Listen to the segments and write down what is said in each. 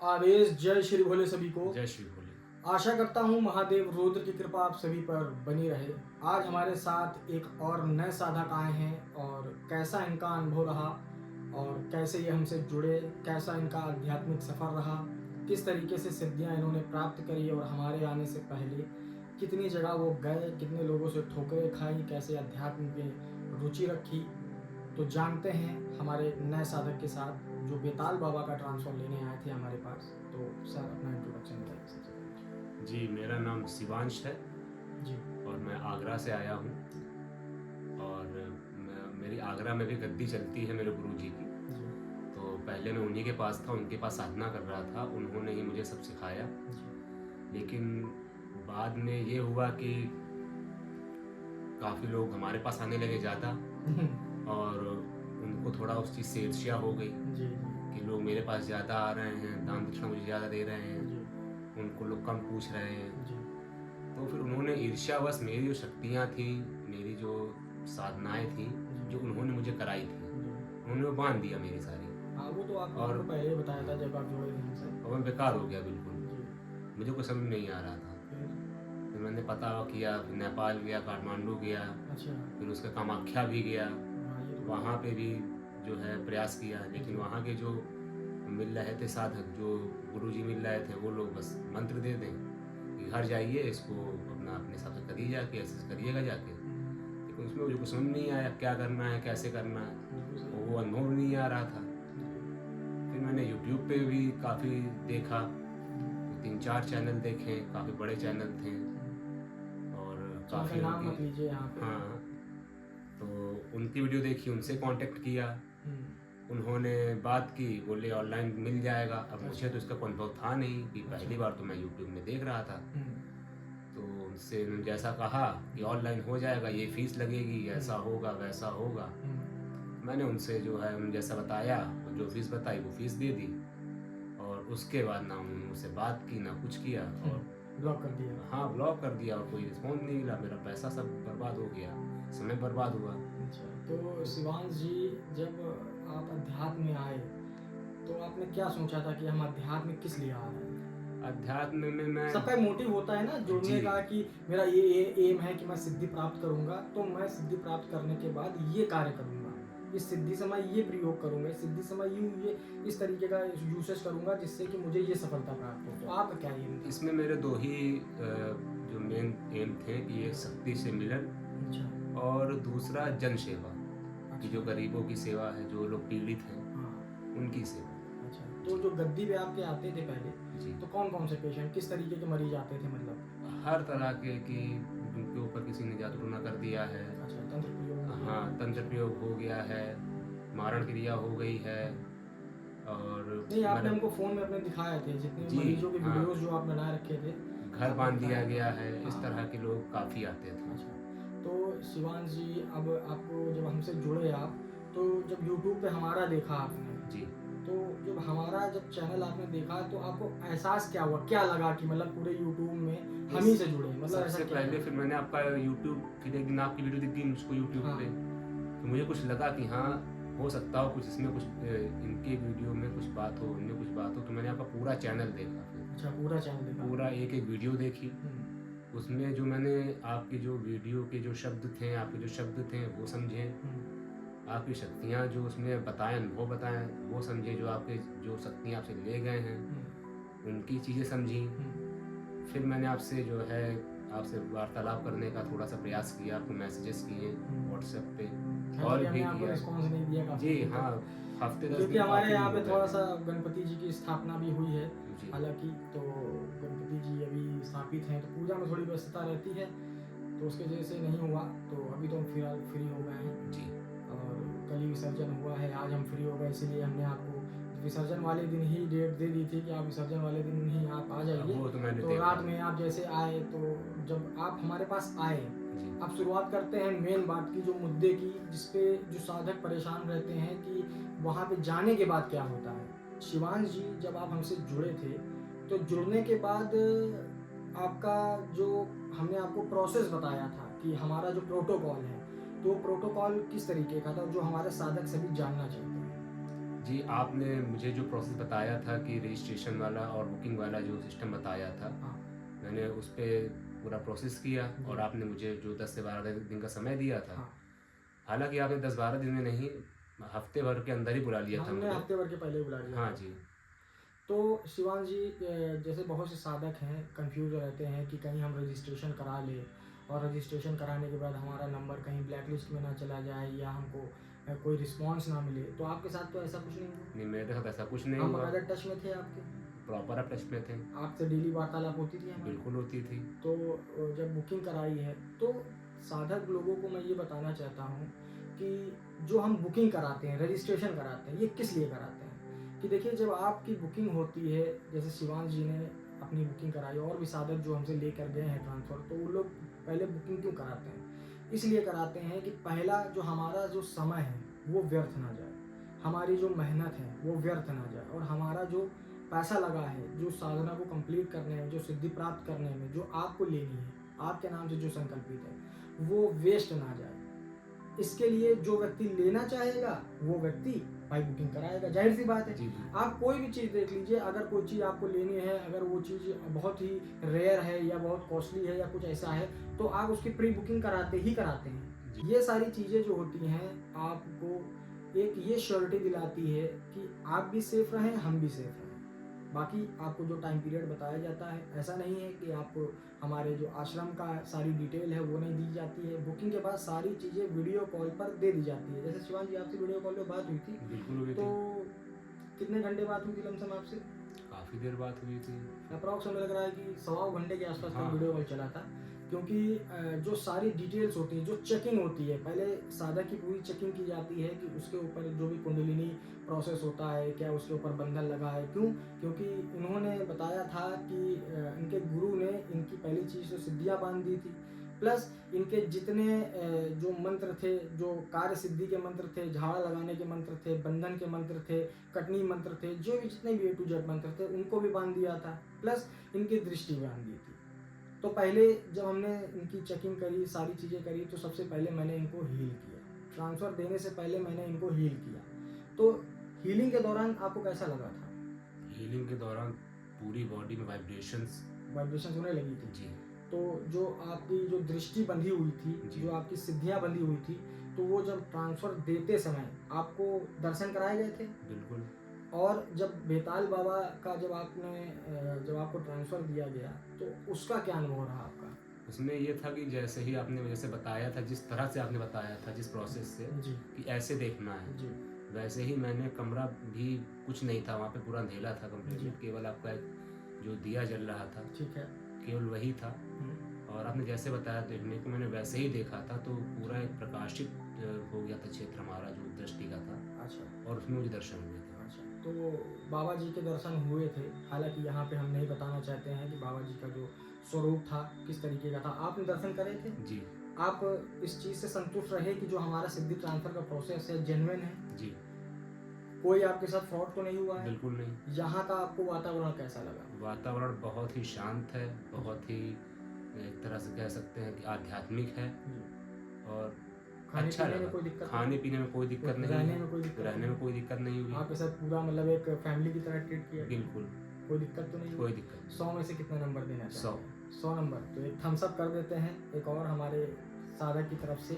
आदेश जय श्री भोले सभी को। जय श्री भोले। आशा करता हूँ महादेव रुद्र की कृपा आप सभी पर बनी रहे। आज हमारे साथ एक और नए साधक आए हैं और कैसा इनका अनुभव रहा और कैसे ये हमसे जुड़े, कैसा इनका आध्यात्मिक सफर रहा, किस तरीके से सिद्धियाँ इन्होंने प्राप्त करी और हमारे आने से पहले कितनी जगह वो गए, कितने लोगों से ठोकरें खाई, कैसे अध्यात्म में रुचि रखी, तो जानते हैं हमारे नए साधक के साथ जो बेताल बाबा का ट्रांसफर लेने आए थे हमारे पास। तो सर अपना इंट्रोडक्शन बताइए सबसे पहले। जी, मेरा नाम शिवांश है जी। और मैं आगरा से आया हूँ और मेरी आगरा में भी गद्दी चलती है मेरे गुरु जी की। जी। तो पहले मैं उन्हीं के पास था, उनके पास साधना कर रहा था, उन्होंने ही मुझे सब सिखाया। जी। लेकिन बाद में ये हुआ कि काफ़ी लोग हमारे पास आने लगे ज़्यादा और उनको थोड़ा उस चीज़ से ईर्ष्या हो गई जी। कि लोग मेरे पास ज़्यादा आ रहे हैं, दान दक्षिणा मुझे ज़्यादा दे रहे हैं, जी। उनको लोग कम पूछ रहे हैं। जी। तो फिर उन्होंने ईर्ष्यावश मेरी जो शक्तियाँ थी, मेरी जो साधनाएँ थी, जो उन्होंने मुझे कराई थी, उन्होंने वो बांध दिया मेरी सारी। हाँ, वो तो आपने और हमको पहले ही बताया था जब आप जुड़े थे हमसे। और मैं बेकार हो गया बिल्कुल, जी। मुझे कुछ समझ नहीं आ रहा था। फिर मैंने पता किया, नेपाल गया, काठमांडू गया, अच्छा। फिर उसका कामाख्या भी गया, हाँ, ये तो वहाँ पे भी जो है प्रयास किया। लेकिन वहाँ के जो मिल रहे थे साधक, जो गुरुजी मिल रहे थे, वो लोग बस मंत्र दे दें कि घर जाइए, इसको अपना अपने हिसाब से करिए, जाके ऐसे करिएगा जाके। लेकिन उसमें मुझे कुछ समझ नहीं आया क्या करना है, कैसे करना है, वो अनुभव नहीं आ रहा था। फिर मैंने यूट्यूब पे भी काफ़ी देखा, 3-4 चैनल देखे, काफ़ी बड़े चैनल थे और काफ़ी नाम मत लीजिए यहाँ पे। हाँ, तो उनकी वीडियो देखी, उनसे कांटेक्ट किया, उन्होंने बात की, बोले ऑनलाइन मिल जाएगा। अब मुझे तो इसका कोई अनुभव था नहीं कि पहली बार तो मैं यूट्यूब में देख रहा था। तो उनसे जैसा कहा कि ऑनलाइन हो जाएगा, ये फीस लगेगी, ऐसा होगा वैसा होगा। मैंने उनसे जो है जैसा बताया, जो फीस बताई वो फीस दे दी और उसके बाद ना उन्होंने मुझसे बात की ना कुछ किया और ब्लॉक कर दिया। हाँ, ब्लॉक कर दिया और कोई रिस्पॉन्स नहीं मिला। मेरा पैसा सब बर्बाद हो गया, समय बर्बाद हुआ। अच्छा, तो शिवांश जी जब आप अध्यात्म में आए तो आपने क्या सोचा था कि हम अध्यात्म में किस लिए आ रहे हैं? अध्यात्म में मैं सबका मोटिव होता है ना जुड़ने का कि मेरा ये एम है कि मैं सिद्धि प्राप्त करूंगा, तो मैं सिद्धि प्राप्त करने के बाद ये कार्य करूंगा, इस सिद्धि समय ये प्रयोग करूंगा, इस सिद्धि समय ये इस तरीके का यूसेज करूंगा जिससे कि मुझे ये सफलता प्राप्त हो। तो आपका क्या एम था? इसमें मेरे दो ही जो मेन एम थे कि एक शक्ति से मिलन अच्छा। और दूसरा जन सेवा, कि जो गरीबों की सेवा है, जो लोग पीड़ित हैं, उनकी सेवा। अच्छा, तो जो गद्दी पे आपके आते थे पहले जी, तो कौन कौन से पेशेंट, किस तरीके के मरीज आते थे? मतलब हर तरह के, कि उनके ऊपर किसी ने जादू टोना कर दिया है। अच्छा, तंत्र प्रयोग। हाँ, तंत्र प्रयोग हो गया है, मारण क्रिया हो गई है। और नहीं, आपने हमको फोन में अपने दिखाए थे जितने मरीजों के वीडियोस जो आप बना रखे थे, घर बांध दिया गया है, इस तरह के लोग काफ़ी आते थे। अच्छा, तो शिवांश जी अब आपको जब हमसे जुड़े आप, तो जब यूट्यूब पे हमारा देखा आपने जी, तो जब हमारा चैनल आपने देखा तो आपको एहसास क्या हुआ, क्या लगा कि मतलब पूरे यूट्यूब में हम ही से जुड़े? मतलब सबसे पहले फिर मैंने आपका यूट्यूब, फिर एक दिन आपकी वीडियो दिख गई मुझको यूट्यूब पे, तो मुझे कुछ लगा कि हाँ, हो सकता हो कुछ इसमें, कुछ इनके वीडियो में कुछ बात हो, इनमें कुछ बात हो। तो मैंने आपका पूरा चैनल देखा। फिर अच्छा, पूरा चैनल देखा? पूरा एक एक वीडियो देखी। उसमें जो मैंने आपकी जो वीडियो के जो शब्द थे, आपके जो शब्द थे वो समझे, आपकी शक्तियाँ जो उसमें बताएं, वो बताएं, वो समझे, जो आपके जो शक्तियाँ आपसे ले गए हैं उनकी चीज़ें समझी। फिर मैंने आपसे जो है आपसे वार्तालाप करने का थोड़ा सा प्रयास किया, आपको मैसेजेस किए व्हाट्सएप पे, और भी आपको रिस्पॉन्स नहीं दिया जी हाँ, हफ्ते 10 दिन क्योंकि हमारे यहाँ पे थोड़ा सा गणपति जी की स्थापना भी हुई है हालांकि, तो गणपति जी अभी स्थापित हैं तो पूजा में थोड़ी व्यस्तता रहती है, तो उसके वजह से नहीं हुआ। तो अभी तो हम फिलहाल फ्री हो गए हैं जी, और कल ही विसर्जन हुआ है, आज हम फ्री हो गए, इसीलिए हमने आपको विसर्जन वाले दिन ही डेट दे दी थी कि आप विसर्जन वाले दिन ही आप आ जाइए। तो रात में आप जैसे आए, तो जब आप हमारे पास आए, आप शुरुआत करते हैं मेन बात की, जो मुद्दे की, जिसपे जो साधक परेशान रहते हैं कि वहाँ पे जाने के बाद क्या होता है। शिवांश जी जब आप हमसे जुड़े थे तो जुड़ने के बाद आपका जो हमने आपको प्रोसेस बताया था कि हमारा जो प्रोटोकॉल है, तो प्रोटोकॉल किस तरीके का था जो हमारे साधक सभी जानना चाहते हैं? जी, आपने मुझे जो प्रोसेस बताया था कि रजिस्ट्रेशन वाला और बुकिंग वाला जो सिस्टम बताया था, हाँ, मैंने उस पे पूरा प्रोसेस किया जी, और आपने मुझे जो 10 से 12 दिन का समय दिया था, हाँ। हालाँकि आपने 10-12 दिन में नहीं, हफ़्ते भर के अंदर ही बुला लिया था हमने मुझे। हफ्ते भर के पहले ही बुला लिया हाँ था। जी, तो शिवांश जी, जैसे बहुत से साधक हैं कंफ्यूज रहते हैं कि कहीं हम रजिस्ट्रेशन करा लें और रजिस्ट्रेशन कराने के बाद हमारा नंबर कहीं ब्लैक लिस्ट में ना चला जाए या हमको कोई रिस्पांस ना मिले। तो आपके साथ तो ऐसा कुछ नहीं हुआ? नहीं मेरे साथ ऐसा कुछ नहीं हम हुआ, बकायदा टच में थे आपके, प्रॉपर आप टच में थे, आपसे डेली वार्तालाप होती थी हमारी। बिल्कुल होती थी। तो जब बुकिंग कराई है तो साधक लोगों को मैं ये बताना चाहता हूँ कि जो हम बुकिंग कराते हैं, रजिस्ट्रेशन कराते हैं, ये किस लिए कराते हैं? कि देखिए, जब आपकी बुकिंग होती है, जैसे शिवांश जी ने अपनी बुकिंग कराई और भी साधक जो हमसे लेकर गए हैं ट्रांसफ़र, तो वो लोग पहले बुकिंग क्यों कराते हैं? इसलिए कराते हैं कि पहला जो हमारा जो समय है वो व्यर्थ ना जाए, हमारी जो मेहनत है वो व्यर्थ ना जाए और हमारा जो पैसा लगा है, जो साधना को कंप्लीट करने में, जो सिद्धि प्राप्त करने में, जो आपको लेनी है, आपके नाम से जो संकल्पित है, वो वेस्ट ना जाए। इसके लिए जो व्यक्ति लेना चाहेगा, वो व्यक्ति भाई बुकिंग कराएगा, जाहिर सी बात है। जी, जी। आप कोई भी चीज़ देख लीजिए, अगर कोई चीज़ आपको लेनी है, अगर वो चीज़ बहुत ही रेयर है या बहुत कॉस्टली है या कुछ ऐसा है, तो आप उसकी प्री बुकिंग कराते ही कराते हैं। ये सारी चीज़ें जो होती हैं, आपको एक ये श्योरिटी दिलाती है कि आप भी सेफ रहें, हम भी सेफ रहें। बाकी आपको जो टाइम पीरियड बताया जाता है, ऐसा नहीं है कि आपको हमारे जो आश्रम का सारी डिटेल है वो नहीं दी जाती है। बुकिंग के बाद सारी चीज़ें वीडियो कॉल पर दे दी जाती है। जैसे शिवांश जी, आपसे वीडियो कॉल पे बात हुई थी, बिल्कुल हुई तो थी, कितने घंटे बात हुई थी लमसम आपसे? काफ़ी देर बात हुई थी। अप्रॉक्स हमें लग रहा है कि सवा घंटे के आसपास का हाँ, वीडियो कॉल चला था। क्योंकि जो सारी डिटेल्स होती हैं, जो चेकिंग होती है, पहले साधक की पूरी चेकिंग की जाती है कि उसके ऊपर जो भी कुंडलिनी प्रोसेस होता है, क्या उसके ऊपर बंधन लगा है, क्यों? क्योंकि इन्होंने बताया था कि इनके गुरु ने इनकी पहली चीज़ तो सिद्धियाँ बांध दी थी, प्लस इनके जितने जो मंत्र थे, जो कार्य सिद्धि के मंत्र थे, झाड़ा लगाने के मंत्र थे, बंधन के मंत्र थे, कटनी मंत्र थे, जो भी जितने भी A to Z मंत्र थे, उनको भी बांध दिया था, प्लस इनकी दृष्टि बांध दी थी। तो पहले जब हमने इनकी चेकिंग करी, सारी चीज़ें करी, तो सबसे पहले मैंने इनको हील किया। ट्रांसफ़र देने से पहले मैंने इनको हील किया। तो हीलिंग के दौरान आपको कैसा लगा था? हीलिंग के दौरान पूरी बॉडी में वाइब्रेशंस। वाइब्रेशंस होने लगी थी। जी, तो जो आपकी जो दृष्टि बंधी हुई थी, जी। जो आपकी सिद्धियाँ बंधी हुई थी, तो वो जब ट्रांसफ़र देते समय आपको दर्शन कराए गए थे? बिल्कुल। और जब बेताल बाबा का जब आपको ट्रांसफ़र दिया गया, तो उसका क्या अनुभव रहा आपका? उसमें ये था कि जैसे ही आपने जैसे बताया था, जिस तरह से आपने बताया था, जिस प्रोसेस से जी, कि ऐसे देखना है, जी, वैसे ही मैंने कमरा भी कुछ नहीं था, वहाँ पे पूरा अंधेला था जी। कंप्लीटली, केवल आपका एक जो दिया जल रहा था, ठीक है। केवल वही था। हुँ, और आपने जैसे बताया देखने को, मैंने वैसे ही देखा था, तो पूरा एक प्रकाशित हो गया था क्षेत्र हमारा जो दृष्टि का था, अच्छा, और उसमें मुझे दर्शन हुए थे। अच्छा। तो बाबा जी के दर्शन हुए थे, हालाँकि यहाँ पे हम नहीं बताना चाहते हैं कि बाबा जी का जो स्वरूप था, किस तरीके का था। आपने दर्शन करे थे? जी, आप इस चीज़ से संतुष्ट रहे कि जो हमारा सिद्धि ट्रांसफ़र का प्रोसेस है, जेन्युइन है? जी, कोई आपके साथ फ्रॉड तो नहीं हुआ है? बिल्कुल नहीं। यहाँ का आपको वातावरण कैसा लगा? वातावरण बहुत ही शांत है, बहुत ही एक तरह से कह सकते हैं कि आध्यात्मिक है जी। और अच्छा खाने-पीने में लगा। कोई दिक्कत खाने पीने में कोई दिक्कत नहीं रहने है, में कोई दिक्कत रहने नहीं? में कोई दिक्कत नहीं हुई। आपके साथ पूरा मतलब एक फैमिली की तरह ट्रीट किया गया? बिल्कुल, कोई दिक्कत तो नहीं हुई? कोई दिक्कत नहीं। 100 में से कितना नंबर देना 100। चाहेंगे? 100 नंबर। तो एक थम्स अप कर देते हैं एक और हमारे साधक की तरफ से,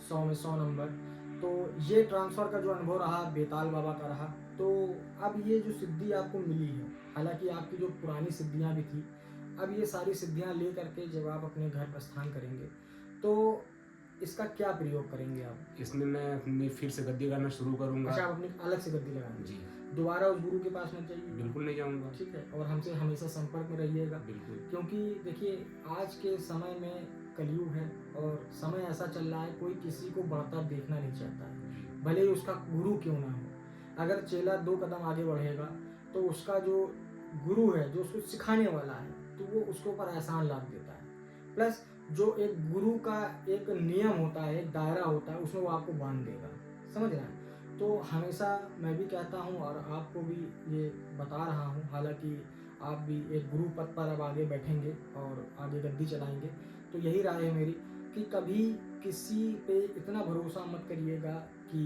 100 में 100 नंबर। तो ये ट्रांसफ़र का जो अनुभव रहा, बेताल बाबा का रहा। तो अब ये जो सिद्धि आपको मिली है, हालाँकि आपकी जो पुरानी सिद्धियाँ भी थी, अब ये सारी सिद्धियाँ ले करके जब आप अपने घर प्रस्थान करेंगे, तो इसका क्या प्रयोग करेंगे आप? इसमें मैं अपनी फिर से गद्दी करना शुरू करूँगा। अच्छा, आप अपनी अलग से गद्दी लगाएँगे। जी, दोबारा उस गुरु के पास मत जाइएगा। बिल्कुल नहीं जाऊँगा। ठीक है, और हमसे हमेशा संपर्क में रहिएगा। बिल्कुल, क्योंकि देखिए, आज के समय में कलयुग है और समय ऐसा चल रहा है, कोई किसी को बढ़ता देखना नहीं चाहता है, जी, भले ही उसका गुरु क्यों ना हो। अगर चेला 2 कदम आगे बढ़ेगा, तो उसका जो गुरु है, जो उसको सिखाने वाला है, तो वो उसके ऊपर एहसान लाद देता है। प्लस जो एक गुरु का एक नियम होता है, एक दायरा होता है, उसमें वो आपको बाँध देगा। समझ रहे हैं? तो हमेशा मैं भी कहता हूँ और आपको भी ये बता रहा हूँ, हालाँकि आप भी एक गुरु पद पर अब आगे बैठेंगे और आगे गद्दी चलाएँगे, तो यही राय है मेरी कि कभी किसी पे इतना भरोसा मत करिएगा कि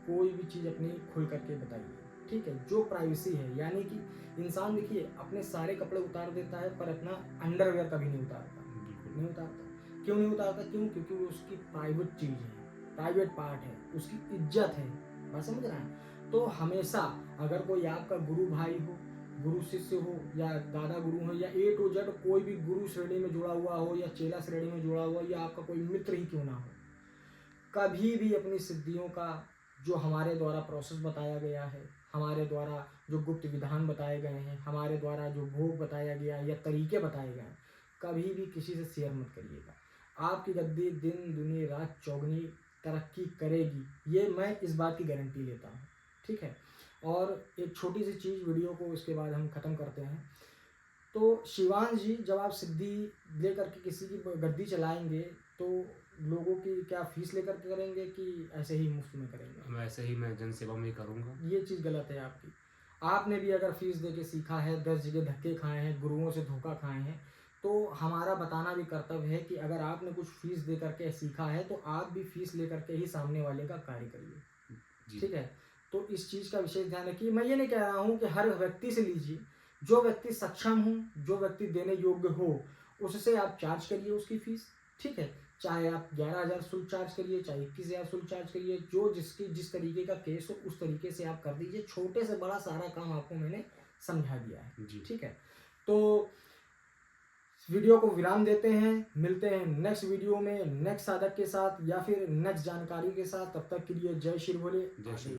कोई भी चीज़ अपनी खुल कर के बताइए। ठीक है, जो प्राइवेसी है, यानी कि इंसान देखिए अपने सारे कपड़े उतार देता है पर अपना अंडरवेयर कभी नहीं उतारता, बिल्कुल। नहीं उतारता। क्यों नहीं उतारता? क्यों? क्योंकि वो उसकी प्राइवेट चीज़ है, प्राइवेट पार्ट है, उसकी इज्जत है। बात समझ रहे हैं? तो हमेशा अगर कोई आपका गुरु भाई हो, गुरु शिष्य हो, या दादा गुरु हो, या ए टू जेड कोई भी गुरु श्रेणी में जुड़ा हुआ हो, या चेला श्रेणी में जुड़ा हुआ, या आपका कोई मित्र ही क्यों ना हो, कभी भी अपनी सिद्धियों का जो हमारे द्वारा प्रोसेस बताया गया है, हमारे द्वारा जो गुप्त विधान बताए गए हैं, हमारे द्वारा जो भोग बताया गया या तरीके बताए गए हैं, कभी भी किसी से शेयर मत करिएगा। आपकी गद्दी दिन दुनी रात चौगनी तरक्की करेगी, ये मैं इस बात की गारंटी लेता हूँ। ठीक है, और एक छोटी सी चीज़, वीडियो को इसके बाद हम ख़त्म करते हैं। तो शिवांश जी, जब आप सिद्धि लेकर के किसी की गद्दी चलाएंगे तो लोगों की क्या फीस लेकर के करेंगे कि ऐसे ही मुफ्त में करेंगे? वैसे ही मैं जन सेवा में ही करूँगा। ये चीज़ गलत है आपकी। आपने भी अगर फीस दे के सीखा है, 10 जगह धक्के खाए हैं, गुरुओं से धोखा खाए हैं, तो हमारा बताना भी कर्तव्य है कि अगर आपने कुछ फीस दे करके सीखा है तो आप भी फीस लेकर के ही सामने वाले का कार्य करिए। जी। ठीक है, तो इस चीज़ का विशेष ध्यान रखिए। मैं ये नहीं कह रहा हूँ कि हर व्यक्ति से लीजिए, जो व्यक्ति सक्षम हो, जो व्यक्ति देने योग्य हो, उससे आप चार्ज करिए उसकी फीस। ठीक है, चाहे आप 11,000 शुल्क चार्ज करिए, चाहे 21,000 शुल्क चार्ज करिए, जो जिसकी जिस तरीके का केस हो उस तरीके से आप कर दीजिए। छोटे से बड़ा सारा काम आपको मैंने समझा दिया है। जी। ठीक है, तो वीडियो को विराम देते हैं, मिलते हैं नेक्स्ट वीडियो में नेक्स्ट साधक के साथ या फिर नेक्स्ट जानकारी के साथ। तब तक के लिए जय श्री भोले। जय श्री